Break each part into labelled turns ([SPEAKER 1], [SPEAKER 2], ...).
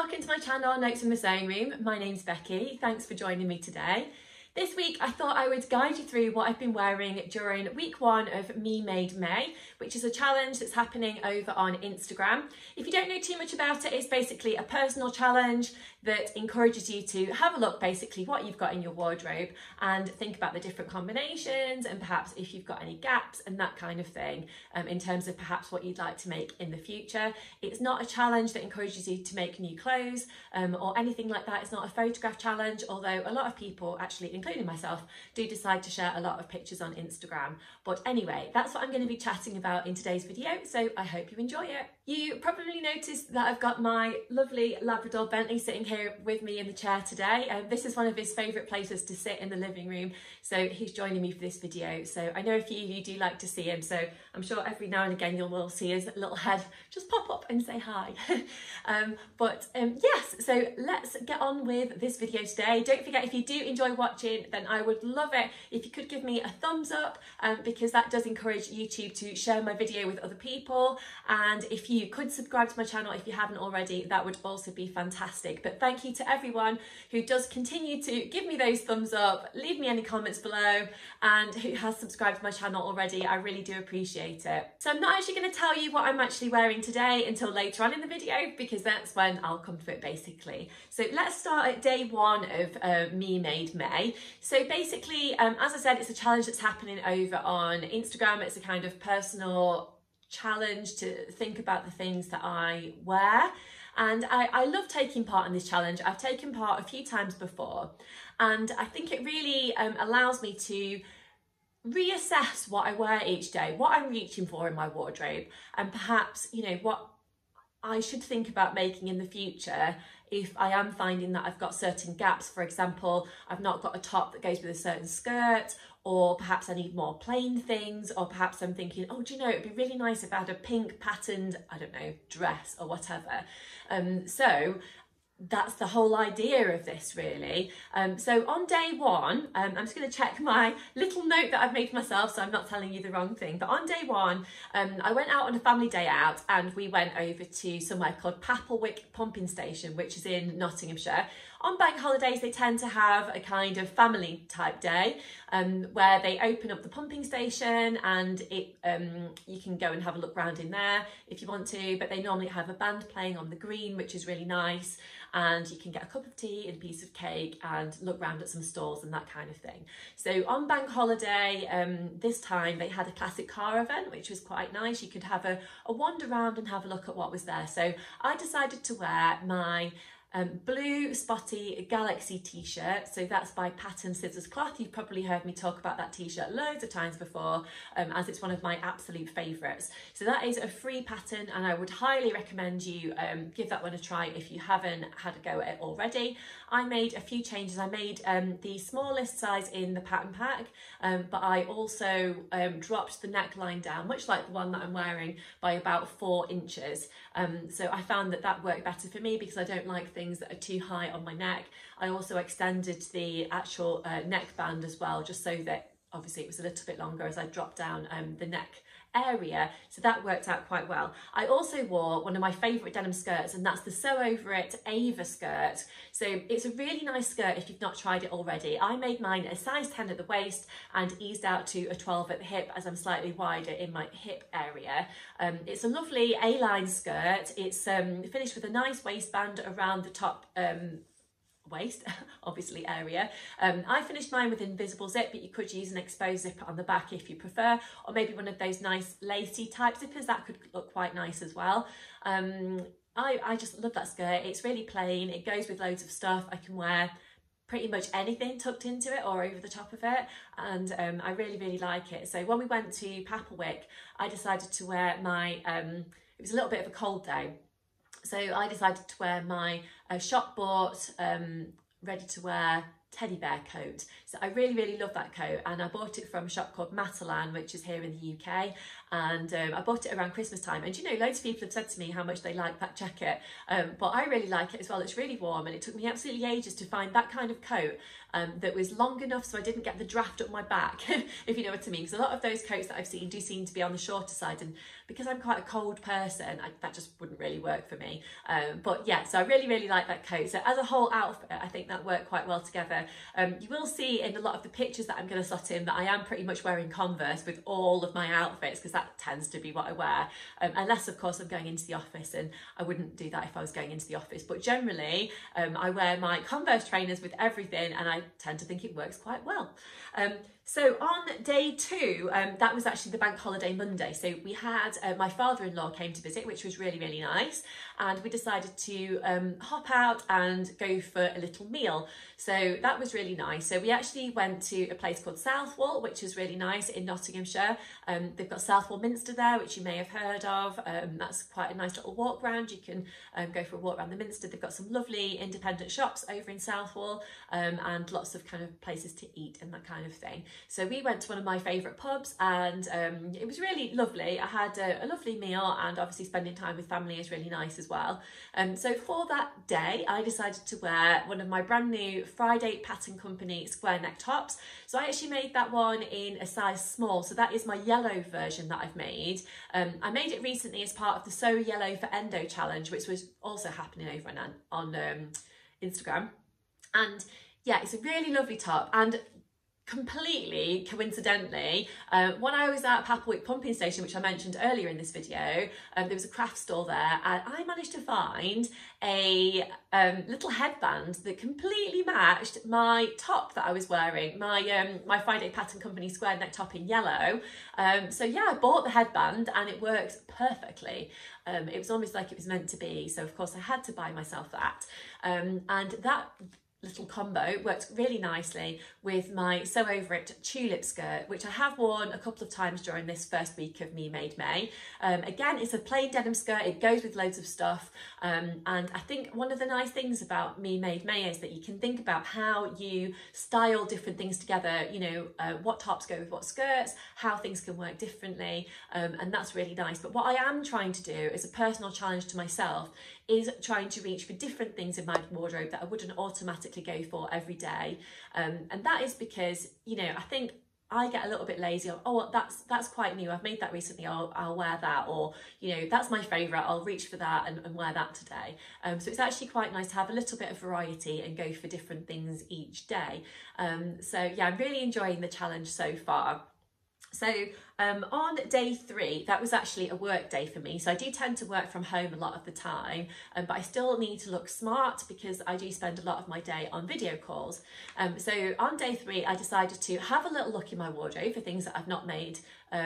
[SPEAKER 1] welcome to my channel, Notes from the Sewing Room. My name's Becky. Thanks for joining me today. This week I thought I would guide you through what I've been wearing during week 1 of Me Made May, which is a challenge that's happening over on Instagram. If you don't know too much about it, it's basically a personal challenge that encourages you to have a look basically what you've got in your wardrobe and think about the different combinations and perhaps if you've got any gaps and that kind of thing in terms of perhaps what you'd like to make in the future. It's not a challenge that encourages you to make new clothes or anything like that. It's not a photograph challenge, although a lot of people, actually including myself, do decide to share a lot of pictures on Instagram. But anyway, that's what I'm going to be chatting about in today's video, so I hope you enjoy it. You probably noticed that I've got my lovely Labrador Bentley sitting here with me in the chair today. This is one of his favourite places to sit in the living room, so he's joining me for this video. So I know a few of you do like to see him, so I'm sure every now and again you'll see his little head just pop up and say hi. Yes, so let's get on with this video today. Don't forget, if you do enjoy watching, then I would love it if you could give me a thumbs up because that does encourage YouTube to share my video with other people. And if you could subscribe to my channel if you haven't already, that would also be fantastic. But thank you to everyone who does continue to give me those thumbs up, leave me any comments below, and who has subscribed to my channel already. I really do appreciate it. So I'm not actually going to tell you what I'm actually wearing today until later on in the video, because that's when I'll come to it basically. So let's start at day 1 of Me Made May. So basically, as I said, it's a challenge that's happening over on Instagram. It's a kind of personal challenge to think about the things that I wear. And I love taking part in this challenge. I've taken part a few times before, and I think it really allows me to reassess what I wear each day, what I'm reaching for in my wardrobe, and perhaps, you know, what I should think about making in the future if I am finding that I've got certain gaps. For example, I've not got a top that goes with a certain skirt, or perhaps I need more plain things, or perhaps I'm thinking, oh, do you know, it'd be really nice if I had a pink patterned, I don't know, dress or whatever. So that's the whole idea of this, really. So on day 1, I'm just going to check my little note that I've made for myself so I'm not telling you the wrong thing. But on day 1, I went out on a family day out, and we went over to somewhere called Papplewick Pumping Station, which is in Nottinghamshire. On bank holidays, they tend to have a kind of family type day where they open up the pumping station, and you can go and have a look round in there if you want to, but they normally have a band playing on the green, which is really nice, and you can get a cup of tea and a piece of cake and look round at some stalls and that kind of thing. So on bank holiday, this time they had a classic car event, which was quite nice. You could have a wander around and have a look at what was there. So I decided to wear my blue spotty Galaxy t-shirt. So that's by Pattern Scissors Cloth. You've probably heard me talk about that t-shirt loads of times before, as it's one of my absolute favourites. So that is a free pattern, and I would highly recommend you give that one a try if you haven't had a go at it already. I made a few changes. I made the smallest size in the pattern pack, but I also dropped the neckline down, much like the one that I'm wearing, by about 4 inches. So I found that that worked better for me because I don't like things that are too high on my neck. I also extended the actual neckband as well, just so that obviously it was a little bit longer as I dropped down the neck area, so that worked out quite well. I also wore one of my favourite denim skirts, and that's the Sewaholic Ava Skirt. So it's a really nice skirt if you've not tried it already. I made mine a size 10 at the waist and eased out to a 12 at the hip, as I'm slightly wider in my hip area. It's a lovely A-line skirt. It's finished with a nice waistband around the top waist, obviously, area. I finished mine with invisible zip, but you could use an exposed zipper on the back if you prefer, or maybe one of those nice lacy type zippers. That could look quite nice as well. I just love that skirt. It's really plain. It goes with loads of stuff. I can wear pretty much anything tucked into it or over the top of it, and I really like it. So when we went to Papplewick, I decided to wear my it was a little bit of a cold day, so I decided to wear my shop bought ready to wear teddy bear coat. So I really love that coat, and I bought it from a shop called Matalan, which is here in the UK, and I bought it around Christmas time. And you know, loads of people have said to me how much they like that jacket, but I really like it as well. It's really warm, and it took me absolutely ages to find that kind of coat that was long enough so I didn't get the draft up my back, if you know what I mean, because a lot of those coats that I've seen do seem to be on the shorter side, and because I'm quite a cold person, that just wouldn't really work for me. But yeah, so I really like that coat. So as a whole outfit, I think that worked quite well together. You will see in a lot of the pictures that I'm going to slot in that I am pretty much wearing Converse with all of my outfits, because that tends to be what I wear, unless of course I'm going into the office, and I wouldn't do that if I was going into the office, but generally I wear my Converse trainers with everything, and I tend to think it works quite well. So on day 2, that was actually the bank holiday Monday. So we had my father-in-law came to visit, which was really nice. And we decided to hop out and go for a little meal. So that was really nice. So we actually went to a place called Southwall, which is really nice in Nottinghamshire. They've got Southwall Minster there, which you may have heard of. That's quite a nice little walk round. You can go for a walk around the Minster. They've got some lovely independent shops over in Southwall, and lots of kind of places to eat and that kind of thing. So we went to one of my favourite pubs, and it was really lovely. I had a lovely meal, and obviously spending time with family is really nice as well. So for that day, I decided to wear one of my brand new Friday Pattern Company square neck tops. So I actually made that one in a size small. So that is my yellow version that I've made. I made it recently as part of the Sew Yellow for Endo challenge, which was also happening over on Instagram. And yeah, it's a really lovely top. And completely coincidentally, when I was at Papplewick pumping station, which I mentioned earlier in this video, there was a craft store there, and I managed to find a little headband that completely matched my top that I was wearing, my Friday Pattern Company square neck top in yellow. So yeah, I bought the headband and it works perfectly. It was almost like it was meant to be, so of course I had to buy myself that. And that little combo works really nicely with my Sew Over It tulip skirt, which I have worn a couple of times during this first week of Me Made May. Again, it's a plain denim skirt, it goes with loads of stuff, and I think one of the nice things about Me Made May is that you can think about how you style different things together, you know, what tops go with what skirts, how things can work differently, and that's really nice. But what I am trying to do as a personal challenge to myself is trying to reach for different things in my wardrobe that I wouldn't automatically go for every day. And that is because, you know, I think I get a little bit lazy of, oh, that's quite new, I've made that recently, I'll wear that, or, you know, that's my favourite, I'll reach for that and wear that today. So it's actually quite nice to have a little bit of variety and go for different things each day. So yeah, I'm really enjoying the challenge so far. So on day 3, that was actually a work day for me. So I do tend to work from home a lot of the time, but I still need to look smart because I do spend a lot of my day on video calls. So on day 3, I decided to have a little look in my wardrobe for things that I've not made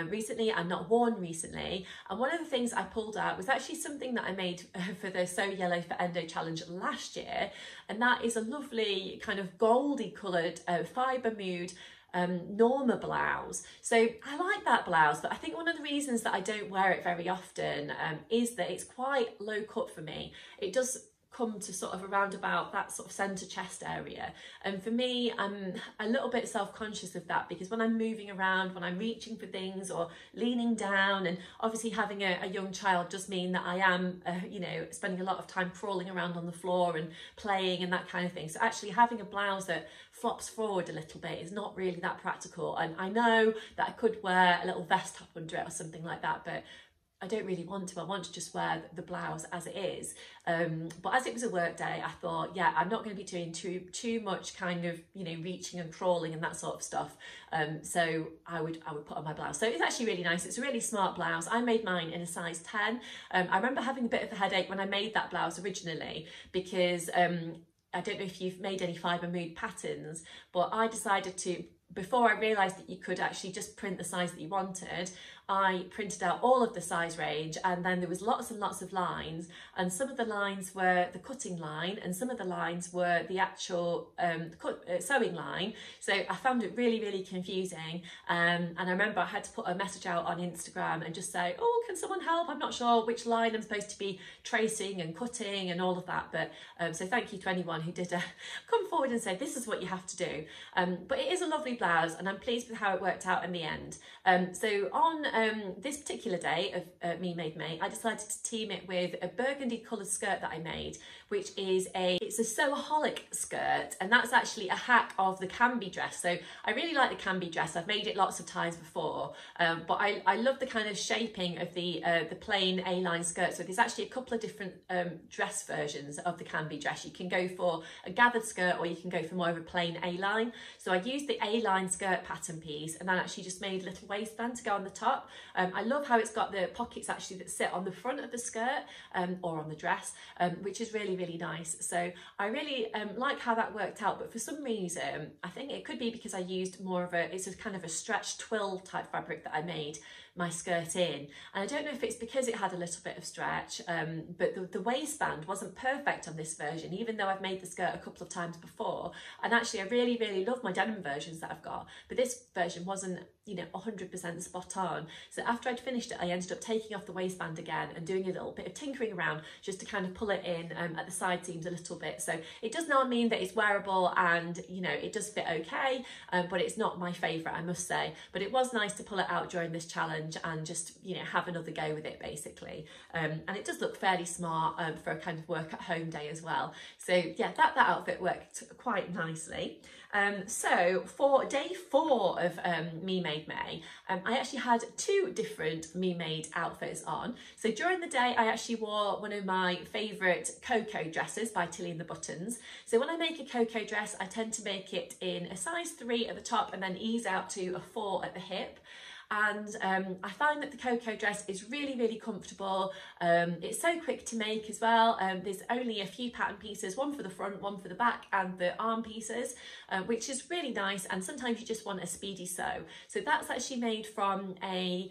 [SPEAKER 1] recently and not worn recently. And one of the things I pulled out was actually something that I made for the Sew Yellow for Endo challenge last year. And that is a lovely kind of goldy coloured Fibre Mood Norma blouse. So I like that blouse, but I think one of the reasons that I don't wear it very often is that it's quite low cut for me. It does come to sort of around about that sort of centre chest area, and for me I'm a little bit self-conscious of that, because when I'm moving around, when I'm reaching for things or leaning down, and obviously having a young child does mean that I am you know, spending a lot of time crawling around on the floor and playing and that kind of thing. So actually having a blouse that flops forward a little bit is not really that practical, and I know that I could wear a little vest top under it or something like that, but I don't really want to. I want to just wear the blouse as it is. But as it was a work day, I thought, yeah, I'm not going to be doing too much kind of, you know, reaching and crawling and that sort of stuff. So I would put on my blouse. So it's actually really nice. It's a really smart blouse. I made mine in a size 10. I remember having a bit of a headache when I made that blouse originally, because I don't know if you've made any Fibre Mood patterns, but I decided to before I realised that you could actually just print the size that you wanted, I printed out all of the size range, and then there was lots and lots of lines, and some of the lines were the cutting line and some of the lines were the actual sewing line. So I found it really, really confusing, and I remember I had to put a message out on Instagram and just say, oh, can someone help? I'm not sure which line I'm supposed to be tracing and cutting and all of that. But so thank you to anyone who did come forward and say this is what you have to do. But it is a lovely blouse, and I'm pleased with how it worked out in the end. So on this particular day of Me Made May, I decided to team it with a burgundy coloured skirt that I made, which is it's a Sewaholic skirt, and that's actually a hack of the Cambie dress. So I really like the Cambie dress. I've made it lots of times before, but I love the kind of shaping of the plain A-line skirt. So there's actually a couple of different dress versions of the Cambie dress. You can go for a gathered skirt, or you can go for more of a plain A-line. So I used the A-line skirt pattern piece, and then actually just made a little waistband to go on the top. I love how it's got the pockets actually that sit on the front of the skirt or on the dress, which is really, really nice. So I really like how that worked out, but for some reason, I think it could be because I used more of it's a kind of a stretch twill type fabric that I made my skirt in, and I don't know if it's because it had a little bit of stretch, but the waistband wasn't perfect on this version, even though I've made the skirt a couple of times before. And actually I really, really love my denim versions that I've got, but this version wasn't, you know, 100% spot on. So after I'd finished it, I ended up taking off the waistband again and doing a little bit of tinkering around just to kind of pull it in at the side seams a little bit. So it does not mean that it's wearable, and you know, it does fit okay, but it's not my favourite, I must say. But it was nice to pull it out during this challenge and just, you know, have another go with it basically. And it does look fairly smart for a kind of work at home day as well. So yeah, that outfit worked quite nicely. So for day 4 of Me Made May, I actually had 2 different Me Made outfits on. So during the day, I actually wore one of my favourite Coco dresses by Tilly and the Buttons. So when I make a Coco dress, I tend to make it in a size 3 at the top and then ease out to a 4 at the hip. And I find that the Coco dress is really, really comfortable. It's so quick to make as well. There's only a few pattern pieces, one for the front, one for the back, and the arm pieces, which is really nice. And sometimes you just want a speedy sew. So that's actually made from a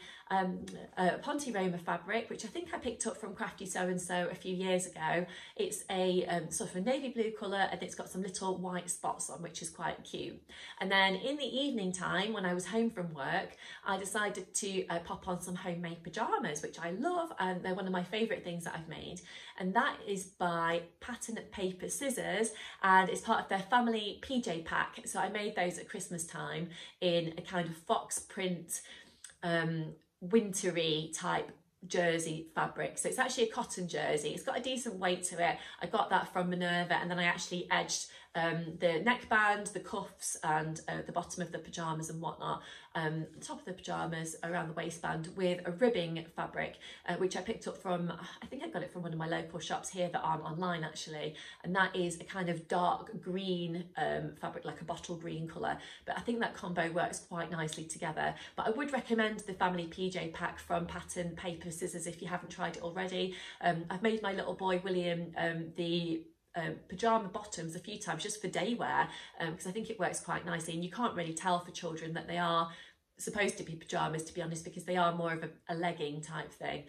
[SPEAKER 1] Ponte Roma fabric, which I think I picked up from Crafty Sew and Sew a few years ago. It's a sort of a navy blue colour, and it's got some little white spots on, which is quite cute. And then in the evening time, when I was home from work, I decided to pop on some homemade pyjamas, which I love, and they're one of my favourite things that I've made. And that is by Pattern Paper Scissors, and it's part of their family PJ pack. So I made those at Christmas time in a kind of fox print wintry type jersey fabric. So it's actually a cotton jersey. It's got a decent weight to it. I got that from Minerva, and then I actually edged the neckband, the cuffs, and the bottom of the pyjamas and whatnot, the top of the pyjamas, around the waistband, with a ribbing fabric, which I picked up from, I think I got it from one of my local shops here that aren't online actually, and that is a kind of dark green fabric, like a bottle green colour, but I think that combo works quite nicely together. But I would recommend the family PJ pack from Pattern Paper Scissors if you haven't tried it already. I've made my little boy William the pyjama bottoms a few times just for day wear, because I think it works quite nicely, and you can't really tell for children that they are supposed to be pyjamas, to be honest, because they are more of a legging type thing.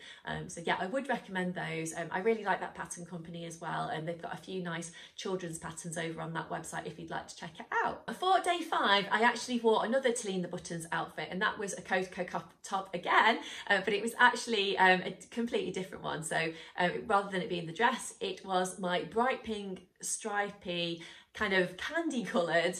[SPEAKER 1] So yeah, I would recommend those. I really like that pattern company as well, and they've got a few nice children's patterns over on that website if you'd like to check it out. For day 5, I actually wore another Tilly and the Buttons outfit, and that was a Coco top again, but it was actually a completely different one. So rather than it being the dress, it was my bright pink stripy kind of candy coloured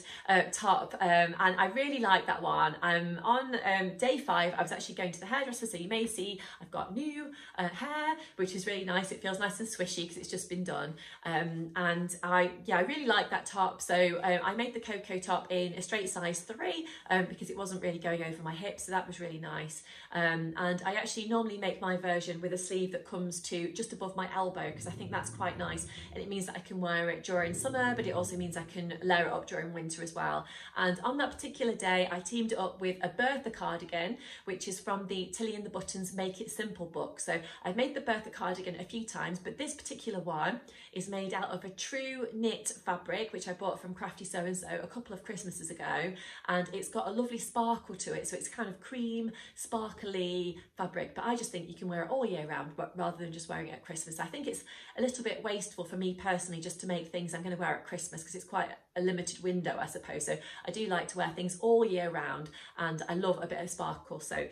[SPEAKER 1] top, and I really like that one. On day 5, I was actually going to the hairdresser, so you may see I've got new hair, which is really nice. It feels nice and swishy because it's just been done, and I really like that top. So I made the Coco top in a straight size 3 because it wasn't really going over my hips, so that was really nice. And I actually normally make my version with a sleeve that comes to just above my elbow, because I think that's quite nice, and it means that I can wear it during summer, but it also means means I can layer it up during winter as well. And on that particular day, I teamed it up with a Bertha cardigan, which is from the Tilly and the Buttons Make It Simple book. So I've made the Bertha cardigan a few times, but this particular one is made out of a true knit fabric, which I bought from Crafty So and So a couple of Christmases ago, and it's got a lovely sparkle to it. So it's kind of cream, sparkly fabric, but I just think you can wear it all year round, but rather than just wearing it at Christmas. I think it's a little bit wasteful for me personally just to make things I'm going to wear at Christmas, because it's quite a limited window, I suppose. So I do like to wear things all year round, and I love a bit of sparkle. So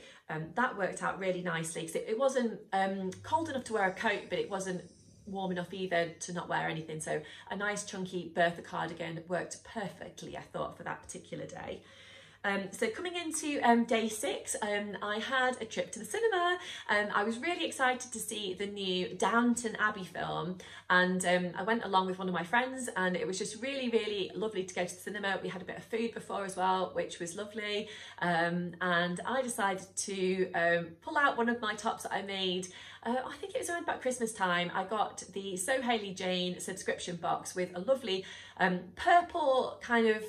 [SPEAKER 1] that worked out really nicely, because it wasn't cold enough to wear a coat, but it wasn't warm enough either to not wear anything. So a nice chunky Bertha cardigan worked perfectly, I thought, for that particular day. So coming into day 6, I had a trip to the cinema. I was really excited to see the new Downton Abbey film, and I went along with one of my friends, and it was just really, really lovely to go to the cinema. We had a bit of food before as well, which was lovely, and I decided to pull out one of my tops that I made. I think it was around about Christmas time. I got the Sewaholic Cambie subscription box with a lovely purple kind of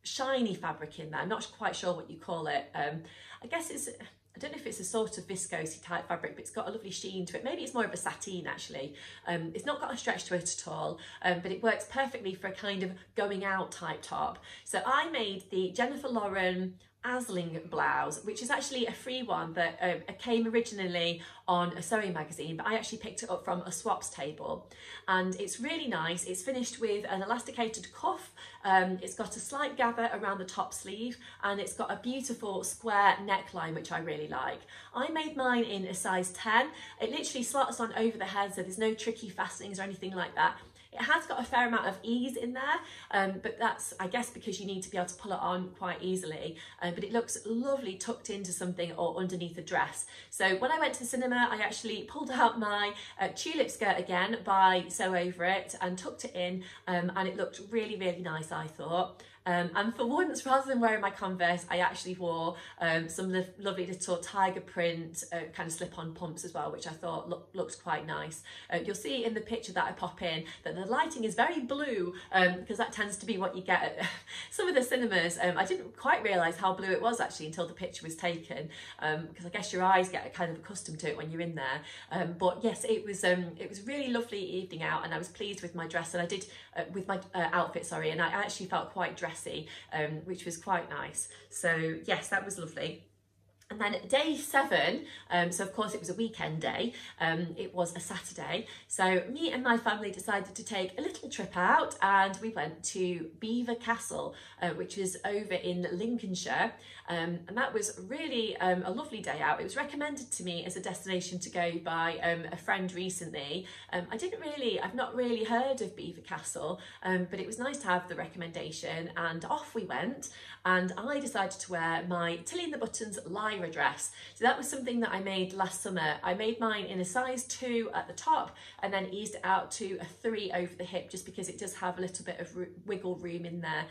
[SPEAKER 1] shiny fabric in there. I'm not quite sure what you call it. I guess it's, I don't know if it's a sort of viscosy type fabric, but it's got a lovely sheen to it. Maybe it's more of a sateen actually. It's not got a stretch to it at all, but it works perfectly for a kind of going out type top. So I made the Jennifer Lauren Asling blouse, which is actually a free one that came originally on a sewing magazine, but I actually picked it up from a swaps table, and it's really nice. It's finished with an elasticated cuff. It's got a slight gather around the top sleeve, and it's got a beautiful square neckline, which I really like. I made mine in a size 10. It literally slots on over the head, so there's no tricky fastenings or anything like that. It has got a fair amount of ease in there, but that's, I guess, because you need to be able to pull it on quite easily. But it looks lovely tucked into something or underneath a dress. So when I went to the cinema, I actually pulled out my tulip skirt again by Sew Over It and tucked it in, and it looked really, really nice, I thought. And for once, rather than wearing my Converse, I actually wore some lovely little tiger print kind of slip-on pumps as well, which I thought looked quite nice. You'll see in the picture that I pop in that the lighting is very blue, because that tends to be what you get at some of the cinemas. I didn't quite realise how blue it was actually until the picture was taken, because I guess your eyes get kind of accustomed to it when you're in there. But yes, it was a really lovely evening out, and I was pleased with my dress, and I did with my outfit, sorry, and I actually felt quite dressy, which was quite nice. So yes, that was lovely. And then day 7, so of course it was a weekend day, it was a Saturday, so me and my family decided to take a little trip out, and we went to Belvoir Castle, which is over in Lincolnshire, and that was really a lovely day out. It was recommended to me as a destination to go by a friend recently. I've not really heard of Belvoir Castle, but it was nice to have the recommendation, and off we went, and I decided to wear my Tilly and the Buttons Lyra dress. So that was something that I made last summer. I made mine in a size 2 at the top, and then eased it out to a 3 over the hip, just because it does have a little bit of wiggle room in there.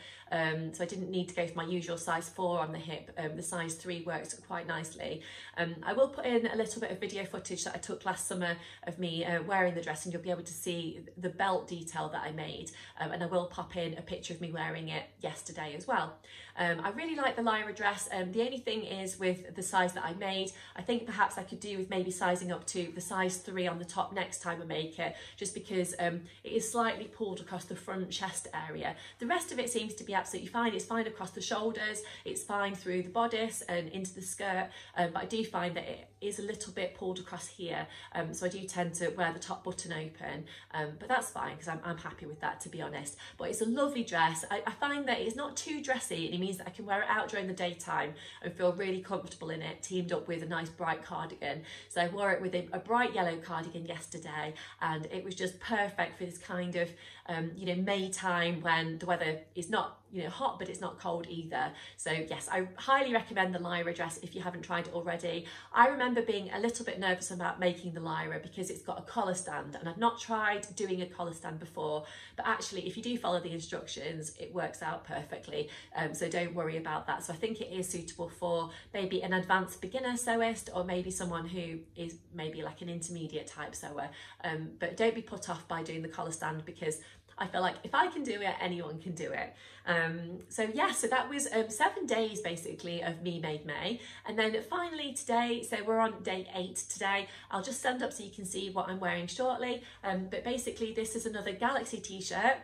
[SPEAKER 1] So I didn't need to go for my usual size 4 on the hip. The size 3 works quite nicely. I will put in a little bit of video footage that I took last summer of me wearing the dress, and you'll be able to see the belt detail that I made. And I will pop in a picture of me wearing it yesterday as well. I really like the Lyra dress. The only thing is with the size that I made, I think perhaps I could do with maybe sizing up to the size 3 on the top next time I make it, just because it is slightly pulled across the front chest area. The rest of it seems to be absolutely fine. It's fine across the shoulders, it's fine through the bodice and into the skirt, but I do find that it is a little bit pulled across here, so I do tend to wear the top button open, but that's fine because I'm happy with that, to be honest. But it's a lovely dress. I find that it's not too dressy, and it means that I can wear it out during the daytime and feel really comfortable in it, teamed up with a nice bright cardigan. So I wore it with a bright yellow cardigan yesterday, and it was just perfect for this kind of you know, May time when the weather is not, you know, hot, but it's not cold either. So yes, I highly recommend the Lyra dress if you haven't tried it already. I remember being a little bit nervous about making the Lyra because it's got a collar stand, and I've not tried doing a collar stand before, but actually if you do follow the instructions, it works out perfectly. So don't worry about that. So I think it is suitable for maybe an advanced beginner sewist, or maybe someone who is maybe like an intermediate type sewer. But don't be put off by doing the collar stand, because I feel like if I can do it, anyone can do it. So yeah, so that was 7 days basically of Me Made May. And then finally today, so we're on day 8 today. I'll just stand up so you can see what I'm wearing shortly. But basically this is another Galaxy t-shirt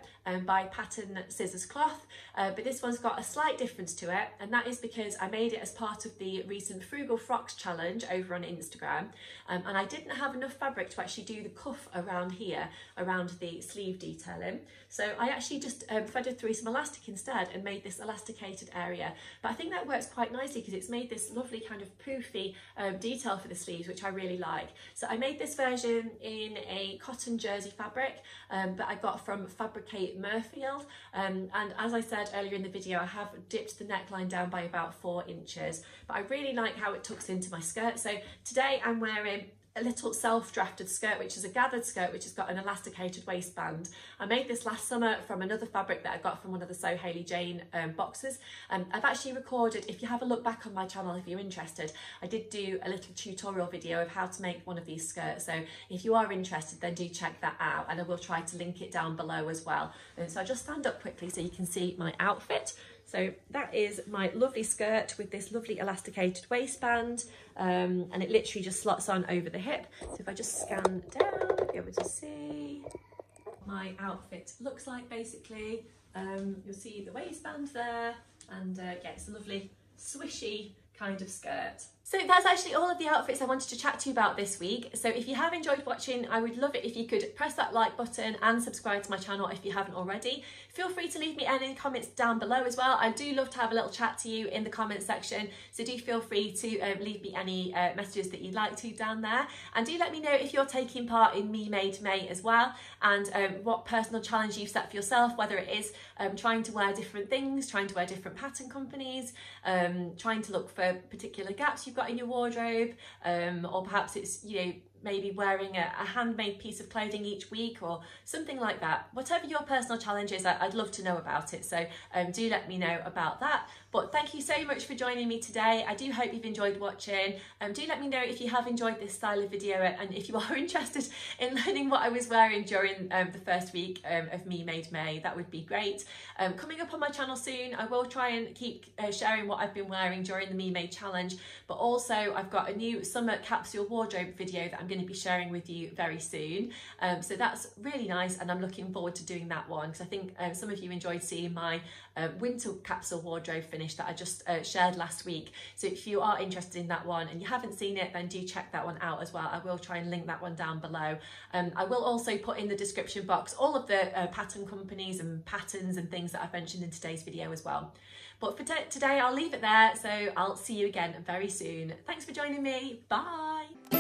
[SPEAKER 1] by Pattern Scissors Cloth. But this one's got a slight difference to it. And that is because I made it as part of the recent Frugal Frocks challenge over on Instagram. And I didn't have enough fabric to actually do the cuff around here, around the sleeve detailing. So I actually just threaded through some elastic instead and made this elasticated area. But I think that works quite nicely because it's made this lovely kind of poofy detail for the sleeves, which I really like. So I made this version in a cotton jersey fabric that I got from Fabricate Murfield. And as I said earlier in the video, I have dipped the neckline down by about 4 inches, but I really like how it tucks into my skirt. So today I'm wearing a little self-drafted skirt, which is a gathered skirt, which has got an elasticated waistband. I made this last summer from another fabric that I got from one of the Sewaholic Jane boxes. I've actually recorded, if you have a look back on my channel, if you're interested, I did do a little tutorial video of how to make one of these skirts. So if you are interested, then do check that out, and I will try to link it down below as well. So I'll just stand up quickly so you can see my outfit. So that is my lovely skirt with this lovely elasticated waistband, and it literally just slots on over the hip. So if I just scan down, you'll be able to see my outfit looks like basically. You'll see the waistband there, and yeah, it's a lovely swishy kind of skirt. So that's actually all of the outfits I wanted to chat to you about this week. So if you have enjoyed watching, I would love it if you could press that like button and subscribe to my channel if you haven't already. Feel free to leave me any comments down below as well. I do love to have a little chat to you in the comments section. So do feel free to leave me any messages that you'd like to down there. And do let me know if you're taking part in Me Made May as well, and what personal challenge you've set for yourself, whether it is trying to wear different things, trying to wear different pattern companies, trying to look for particular gaps you've got in your wardrobe, or perhaps it's, you know, maybe wearing a handmade piece of clothing each week or something like that. Whatever your personal challenge is, I'd love to know about it. So do let me know about that. But thank you so much for joining me today. I do hope you've enjoyed watching. Do let me know if you have enjoyed this style of video, and if you are interested in learning what I was wearing during the first week of Me Made May, that would be great. Coming up on my channel soon, I will try and keep sharing what I've been wearing during the Me Made challenge, but also I've got a new summer capsule wardrobe video that I'm going to be sharing with you very soon. So that's really nice, and I'm looking forward to doing that one because I think some of you enjoyed seeing my winter capsule wardrobe finish that I just shared last week. So if you are interested in that one and you haven't seen it, then do check that one out as well. I will try and link that one down below. I will also put in the description box all of the pattern companies and patterns and things that I've mentioned in today's video as well. But for today, I'll leave it there. So I'll see you again very soon. Thanks for joining me. Bye.